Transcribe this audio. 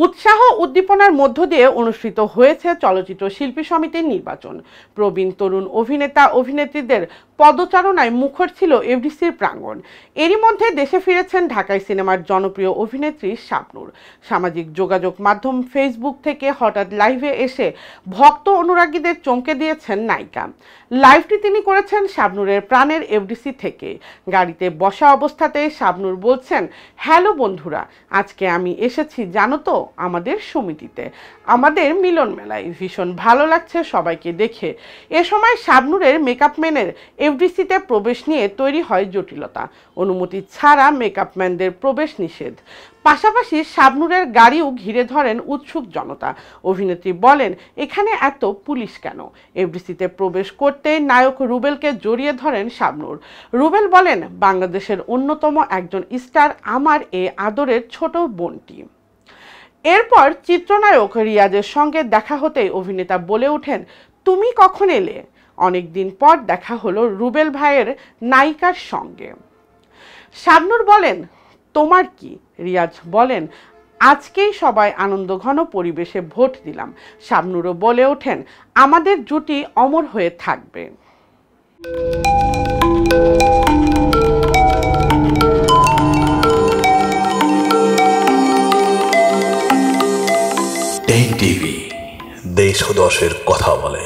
উৎসাহ উদ্দীপনার মধ্য দিয়ে অনুষ্ঠিত হয়েছে চলচ্চিত্র শিল্পী সমিতির নির্বাচন। প্রবীণ তরুণ অভিনেতা অভিনেত্রীদের পদচারণায় মুখর ছিল এফডিসির প্রাঙ্গণ। এরই মধ্যে দেশে ফিরেছেন ঢাকাই সিনেমার জনপ্রিয় অভিনেত্রী শাবনূর। সামাজিক যোগাযোগ মাধ্যম ফেসবুক থেকে হঠাৎ লাইভে এসে ভক্ত অনুরাগীদের চমকে দিয়েছেন নায়িকা। লাইভটি তিনি করেছেন শাবনূরের প্রাণের এফডিসি থেকে। গাড়িতে বসা অবস্থাতেই শাবনূর বলছেন, হ্যালো বন্ধুরা, আজকে আমি এসেছি জানো তো আমাদের সমিতিতে, আমাদের মিলন মেলায়। ভীষণ ভালো লাগছে সবাইকে দেখে। এ সময় শাবনূরের মেকআপম্যানের এফডিসিতে প্রবেশ নিয়ে তৈরি হয় জটিলতা। অনুমতি ছাড়া মেকআপম্যানদের প্রবেশ নিষেধ। পাশাপাশি শাবনূরের গাড়িও ঘিরে ধরেন উৎসুক জনতা। অভিনেত্রী বলেন, এখানে এত পুলিশ কেন? এফডিসিতে প্রবেশ করতেই নায়ক রুবেলকে জড়িয়ে ধরেন শাবনূর। রুবেল বলেন, বাংলাদেশের অন্যতম একজন স্টার আমার এ আদরের ছোট বোনটি। এরপর চিত্রনায়ক রিয়াজের সঙ্গে দেখা হতেই অভিনেতা বলে ওঠেন, তুমি কখন এলে? অনেকদিন পর দেখা হলো রুবেল ভাইয়ের নায়িকার সঙ্গে। শাবনূর বলেন, তোমার কি? রিয়াজ বলেন, আজকেই সবাই আনন্দঘন পরিবেশে ভোট দিলাম। শাবনূরও বলে ওঠেন, আমাদের জুটি অমর হয়ে থাকবে। টিভি দেশ ও দশের কথা বলে।